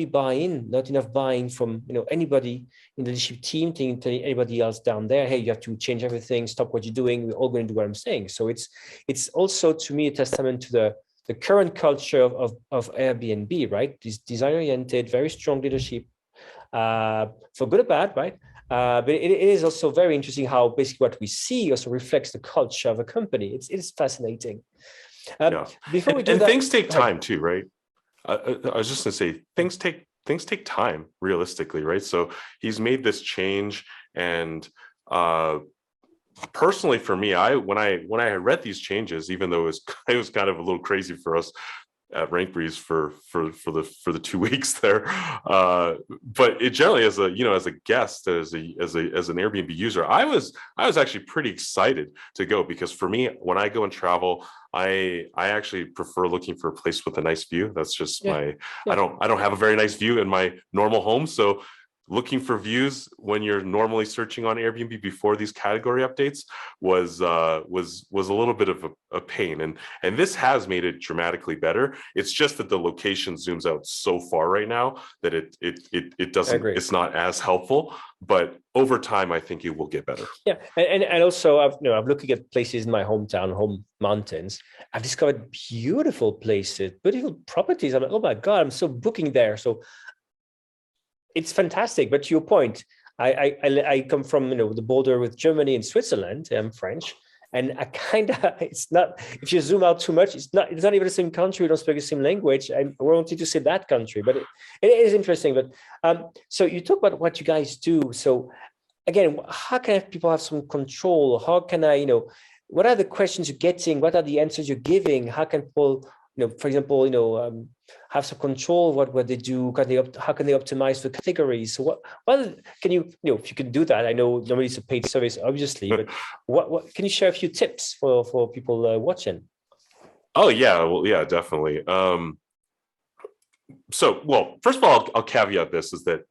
enough buy-in from, anybody in the leadership team, telling anybody else down there, hey, you have to change everything, stop what you're doing. We're all going to do what I'm saying. So it's also, to me, a testament to the current culture of Airbnb, right? This design-oriented, very strong leadership, for good or bad, right? But it is also very interesting how basically what we see also reflects the culture of a company. It's fascinating. Before we do that, things take time too, right? I was just going to say things take time, realistically, right? So he's made this change, and personally for me, when I read these changes, even though it was kind of a little crazy for us, at Rankbreeze for the 2 weeks there, but it generally, as a guest, as an Airbnb user, I was actually pretty excited to go, because for me, when I go and travel, I actually prefer looking for a place with a nice view. That's just I don't have a very nice view in my normal home, so looking for views when you're normally searching on Airbnb before these category updates was a little bit of a pain, and this has made it dramatically better. It's just that the location zooms out so far right now that it doesn't, it's not as helpful, but over time I think it will get better. Yeah, and also I'm looking at places in my hometown, home mountains. I've discovered beautiful places, beautiful properties. I'm like, oh my God, I'm so booking there. So it's fantastic. But to your point, I come from the border with Germany and Switzerland. I'm French, and I it's not, if you zoom out too much, it's not even the same country. We don't speak the same language. I wanted to say that country, but it is interesting. But so you talk about what you guys do. So again, how can people have some control? How can what are the questions you're getting? What are the answers you're giving? How can people, for example, have some control of what they do? How can they optimize the categories? So what can you, if you can do that? I know normally it's a paid service, obviously, but what can you share a few tips for people watching? Oh yeah, well, yeah, definitely. So, well, first of all, I'll caveat this is that,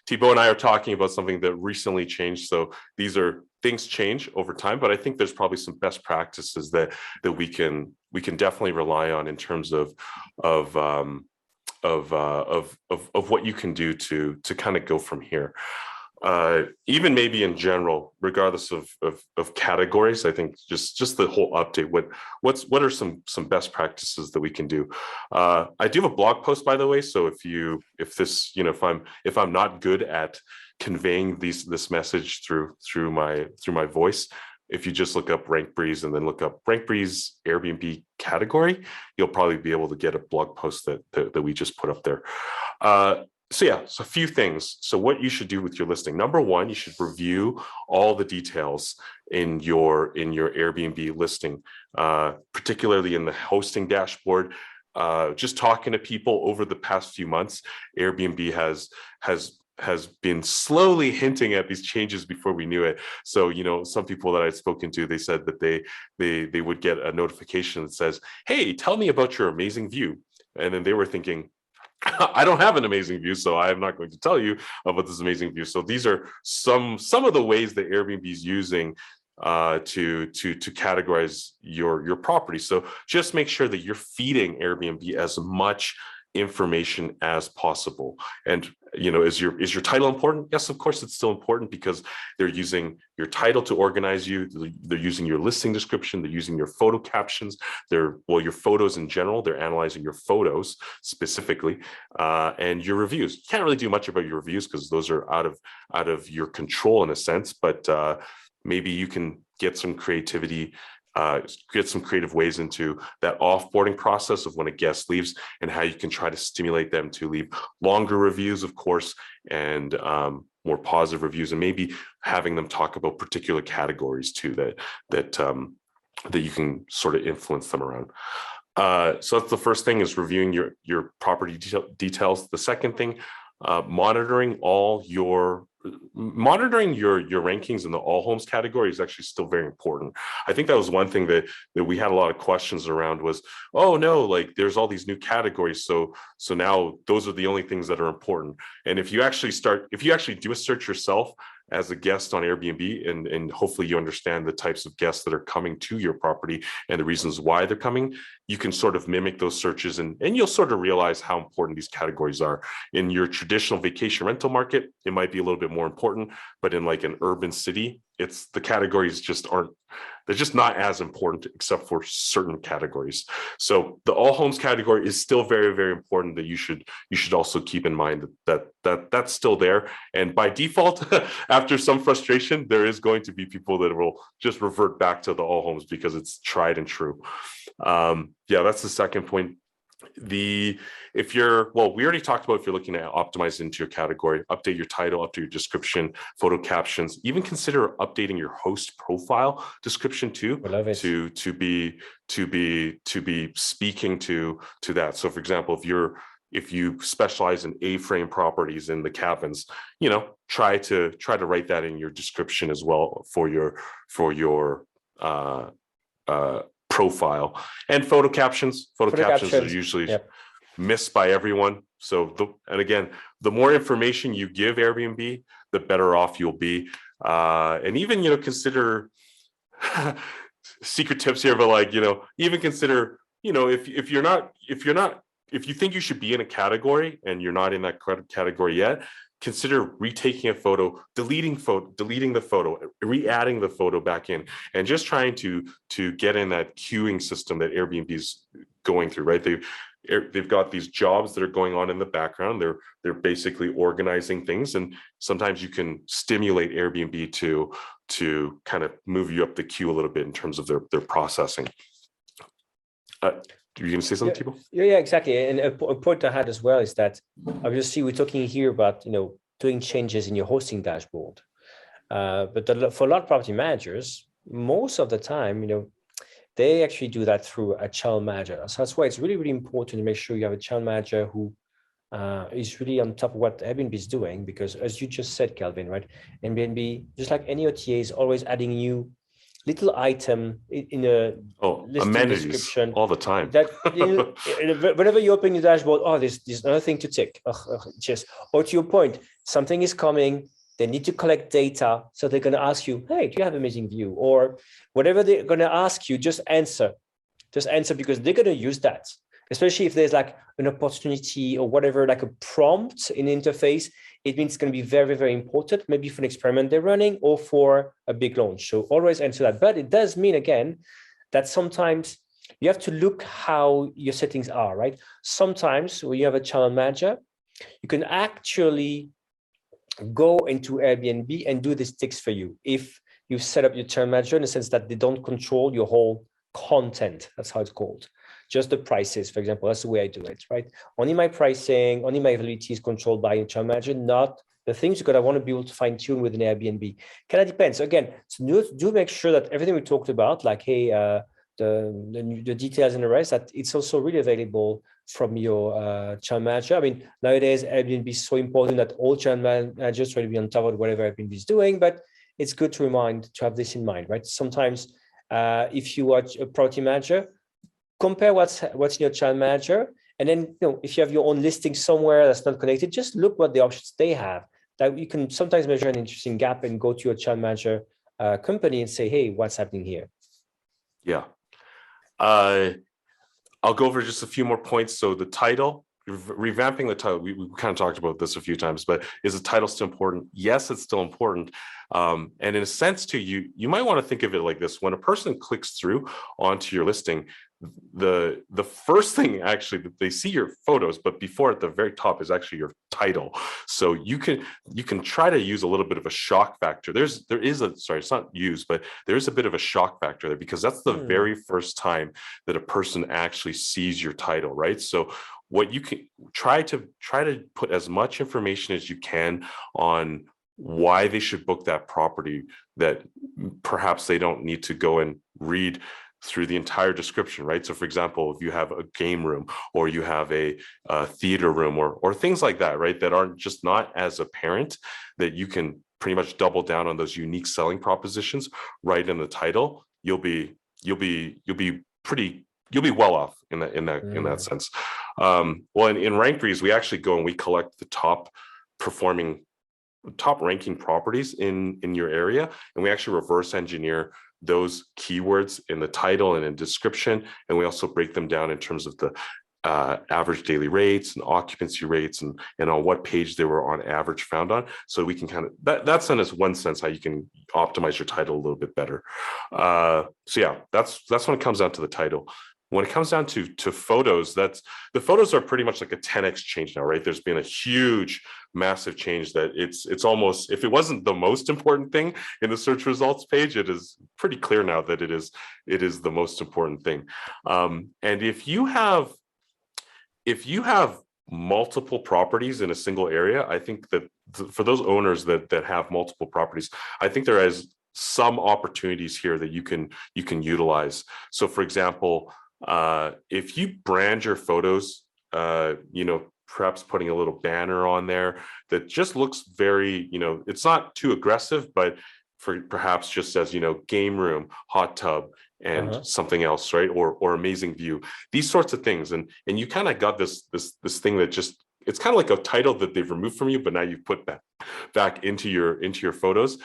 Thibaut and I are talking about something that recently changed. So things change over time, but I think there's probably some best practices that we can definitely rely on in terms of what you can do to kind of go from here. Even maybe in general, regardless of categories, I think just the whole update. What are some best practices that we can do? I do have a blog post, by the way. So if I'm not good at conveying this message through my voice, if you just look up Rankbreeze and then look up Rankbreeze Airbnb category, you'll probably be able to get a blog post that we just put up there. So a few things. So what you should do with your listing. Number one, you should review all the details in your Airbnb listing, particularly in the hosting dashboard. Just talking to people over the past few months, Airbnb has been slowly hinting at these changes before we knew it. So, some people that I'd spoken to, they said that they would get a notification that says, "Hey, tell me about your amazing view." And then they were thinking, I don't have an amazing view, so I am not going to tell you about this amazing view. So these are some of the ways that Airbnb is using to categorize your property. So just make sure that you're feeding Airbnb as much information as possible. And is your title important? Yes, of course it's still important, because they're using your title to organize you. They're using your listing description. They're using your photo captions. Your photos in general. They're analyzing your photos specifically, and your reviews. You can't really do much about your reviews because those are out of your control in a sense. But maybe you can get some creativity. Get some creative ways into that offboarding process of when a guest leaves, and how you can try to stimulate them to leave longer reviews, of course, and more positive reviews, and maybe having them talk about particular categories too that you can sort of influence them around. So that's the first thing, is reviewing your property details. The second thing, monitoring your rankings in the all homes category is actually still very important. I think that was one thing that we had a lot of questions around was, oh no, like there's all these new categories. So now those are the only things that are important. And if you actually do a search yourself as a guest on Airbnb, and hopefully you understand the types of guests that are coming to your property and the reasons why they're coming, you can sort of mimic those searches, and you'll sort of realize how important these categories are. In your traditional vacation rental market, it might be a little bit more important, but in like an urban city, the categories they're just not as important, except for certain categories. So the all homes category is still very, very important, that you should also keep in mind that's still there. And by default, after some frustration, there is going to be people that will just revert back to the all homes because it's tried and true. That's the second point. If you're, well, we already talked about if you're looking to optimize into your category, update your title, update your description, photo captions, even consider updating your host profile description too, I love it. to be speaking to that. So for example, if you specialize in A-frame properties in the cabins, try to write that in your description as well for your profile. And photo captions are usually Yep. missed by everyone. So and again, the more information you give Airbnb, the better off you'll be. And even consider secret tips here, but even consider if you think you should be in a category and you're not in that category yet, consider retaking a photo, deleting the photo, re-adding the photo back in, and just trying to get in that queuing system that Airbnb is going through, right? They've got these jobs that are going on in the background. They're basically organizing things, and sometimes you can stimulate Airbnb to kind of move you up the queue a little bit in terms of their processing. Are you going to say something, Thibaut? Yeah, exactly. And a point I had as well is that obviously we're talking here about doing changes in your hosting dashboard, but for a lot of property managers, most of the time, they actually do that through a channel manager. So that's why it's really, really important to make sure you have a channel manager who is really on top of what Airbnb is doing, because as you just said, Kelvin, right? Airbnb, just like any OTA, is always adding new little item in a listing amenities description all the time. That whenever you open your dashboard, there's another thing to tick. Or to your point, something is coming. They need to collect data, so they're going to ask you, "Hey, do you have amazing view?" Or whatever they're going to ask you, just answer because they're going to use that. Especially if there's like an opportunity or whatever, like a prompt in the interface, it means it's going to be very, very important, maybe for an experiment they're running or for a big launch. So always answer that. But it does mean, again, that sometimes you have to look how your settings are, right? Sometimes when you have a channel manager, you can actually go into Airbnb and do these ticks for you if you set up your channel manager in the sense that they don't control your whole content. That's how it's called. Just the prices, for example, that's the way I do it, right? Only my pricing, only my availability is controlled by a channel manager, not the things, because I want to be able to fine tune within Airbnb. Kind of depends. So again, so do make sure that everything we talked about, like, hey, the details and the rest, that it's also really available from your channel manager. I mean, nowadays, Airbnb is so important that all channel managers try to be on top of whatever Airbnb is doing, but it's good to have this in mind, right? Sometimes if you watch a property manager, compare what's in your channel manager, and then if you have your own listing somewhere that's not connected, just look what the options they have. That you can sometimes measure an interesting gap and go to your channel manager company and say, hey, what's happening here? Yeah. I'll go over just a few more points. So the title, revamping the title, we kind of talked about this a few times, but is the title still important? Yes, it's still important. And in a sense too, you might want to think of it like this. When a person clicks through onto your listing, the first thing actually that they see your photos, but before at the very top is actually your title. So you can try to use a little bit of a shock factor. It's not used, but there is a bit of a shock factor there, because that's the very first time that a person actually sees your title, right? So what you can try to put as much information as you can on why they should book that property, that perhaps they don't need to go and read through the entire description, right? So for example, if you have a game room or you have a theater room or things like that, right, that aren't just not as apparent, that you can pretty much double down on those unique selling propositions right in the title, you'll be well off in that sense. Well, in Rankbreeze, we actually go and we collect the top ranking properties in your area, and we actually reverse engineer those keywords in the title and in description, and we also break them down in terms of the average daily rates and occupancy rates and on what page they were on average found on. So we can kind of that's in one sense how you can optimize your title a little bit better. So yeah, that's when it comes down to the title. When it comes down to photos, the photos are pretty much like a 10x change now, right? There's been a huge, massive change that it's almost, if it wasn't the most important thing in the search results page, it is pretty clear now that it is the most important thing. And if you have if you have multiple properties in a single area, I think that for those owners that have multiple properties, I think there is some opportunities here that you can utilize. So for example, if you brand your photos, perhaps putting a little banner on there that just looks very, it's not too aggressive, but for perhaps just says, game room, hot tub, and something else, right? Or amazing view, these sorts of things. And you kind of got this thing that just, it's kind of like a title that they've removed from you, but now you've put that back into your photos.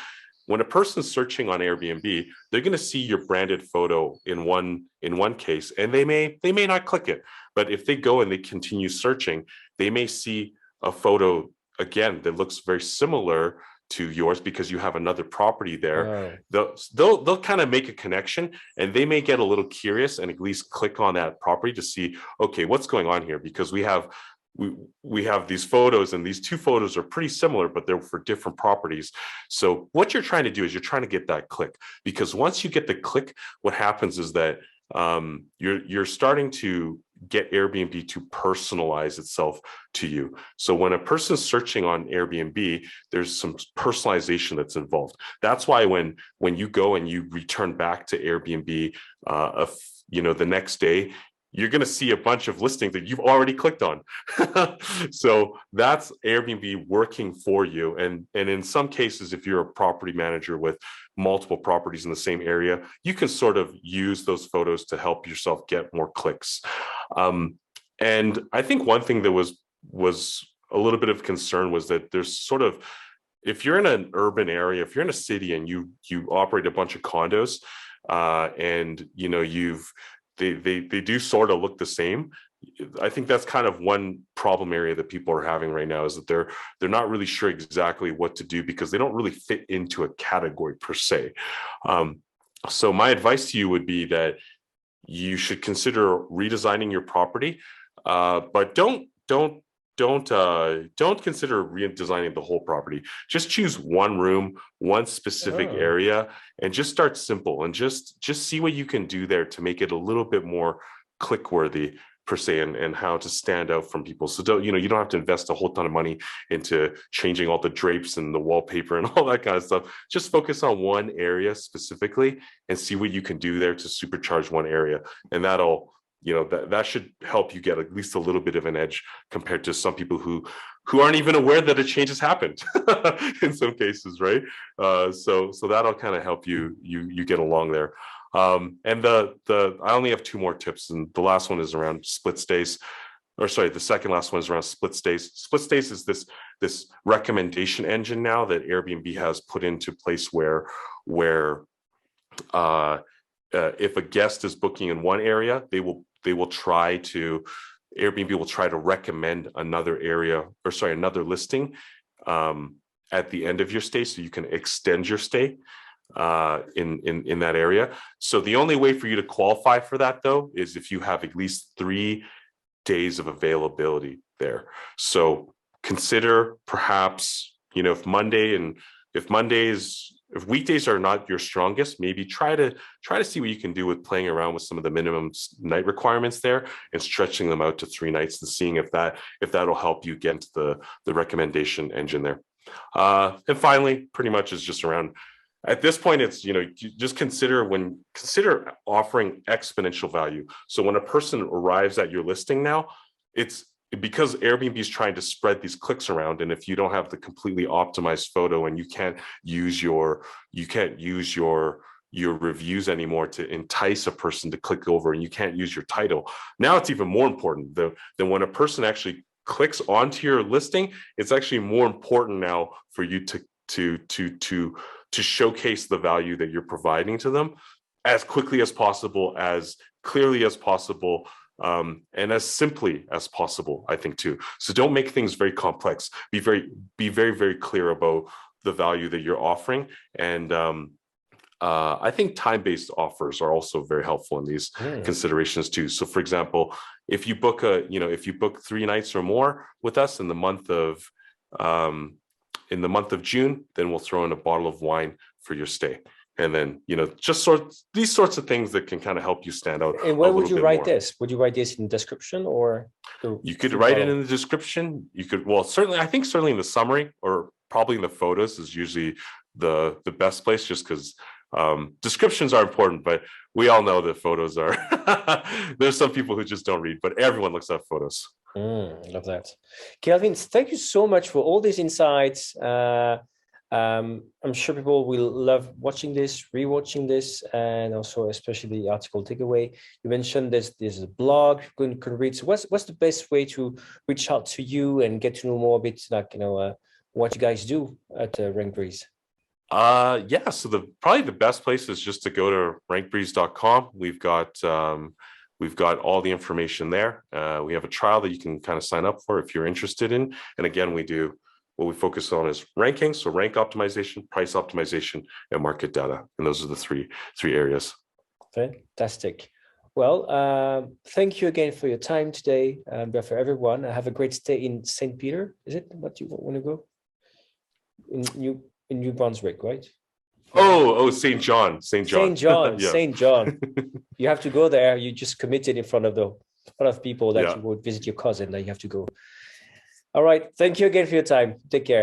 When a person's searching on Airbnb, they're going to see your branded photo in one case, and they may not click it. But if they go and they continue searching, they may see a photo again that looks very similar to yours because you have another property there. Wow. They'll kind of make a connection, and they may get a little curious and at least click on that property to see, okay, what's going on here? Because we have these photos, and these two photos are pretty similar, but they're for different properties. So what you're trying to do is you're trying to get that click, because once you get the click, what happens is that you're starting to get Airbnb to personalize itself to you. So when a person's searching on Airbnb, there's some personalization that's involved. That's why when you go and you return back to Airbnb, the next day, you're going to see a bunch of listings that you've already clicked on. So that's Airbnb working for you. And in some cases, if you're a property manager with multiple properties in the same area, you can sort of use those photos to help yourself get more clicks. And I think one thing that was a little bit of concern was that there's sort of, if you're in an urban area, if you're in a city and you operate a bunch of condos, and they do sort of look the same. I think that's kind of one problem area that people are having right now, is that they're not really sure exactly what to do because they don't really fit into a category per se. So my advice to you would be that you should consider redesigning your property, but don't consider redesigning the whole property. Just choose one room, one specific area, and just start simple and just see what you can do there to make it a little bit more click worthy per se, and how to stand out from people. So you don't have to invest a whole ton of money into changing all the drapes and the wallpaper and all that kind of stuff. Just focus on one area specifically and see what you can do there to supercharge one area, and that'll, that should help you get at least a little bit of an edge compared to some people who aren't even aware that a change has happened in some cases, right? So that'll kind of help you get along there. And I only have two more tips, and the last one is around split stays. Or sorry, the second last one is around split stays. Split stays is this recommendation engine now that Airbnb has put into place where if a guest is booking in one area, Airbnb will try to recommend another area, or sorry, another listing at the end of your stay, so you can extend your stay in that area. So the only way for you to qualify for that, though, is if you have at least 3 days of availability there. So consider perhaps, if weekdays are not your strongest, maybe try to see what you can do with playing around with some of the minimum night requirements there and stretching them out to 3 nights and seeing if that'll help you get into the recommendation engine there. And finally, pretty much is just around, at this point, it's, just consider offering exponential value. So when a person arrives at your listing now, it's because Airbnb is trying to spread these clicks around, and if you don't have the completely optimized photo and you can't use your reviews anymore to entice a person to click over, and you can't use your title, now it's even more important than when a person actually clicks onto your listing. It's actually more important now for you to showcase the value that you're providing to them as quickly as possible, as clearly as possible, and as simply as possible, I think, too. So don't make things very complex. Be very, very clear about the value that you're offering. And I think time-based offers are also very helpful in these considerations too. So for example, if you book 3 nights or more with us in the month of June, then we'll throw in a bottle of wine for your stay. And then, just these sorts of things that can kind of help you stand out. And where would you write this? Would you write this in the description or? You could write it in the description. You could, well, certainly in the summary, or probably in the photos is usually the best place, just because descriptions are important, but we all know that photos are, there's some people who just don't read, but everyone looks at photos. Love that. Kelvin, thank you so much for all these insights. I'm sure people will love watching this, rewatching this, and also especially the article takeaway. You mentioned there's a blog you can read. So what's the best way to reach out to you and get to know more a bit, like, what you guys do at Rankbreeze? Yeah, so probably the best place is just to go to rankbreeze.com. We've got all the information there. We have a trial that you can kind of sign up for if you're interested in. And again, what we focus on is ranking, so rank optimization, price optimization, and market data. And those are the three areas. Fantastic. Well, thank you again for your time today. But for everyone, have a great stay in St. Peter. Is it what you want to go? In New Brunswick, right? Oh, St. John. St. John. Yeah. St. John. You have to go there. You just committed in front of people that you would visit your cousin, that you have to go. All right. Thank you again for your time. Take care.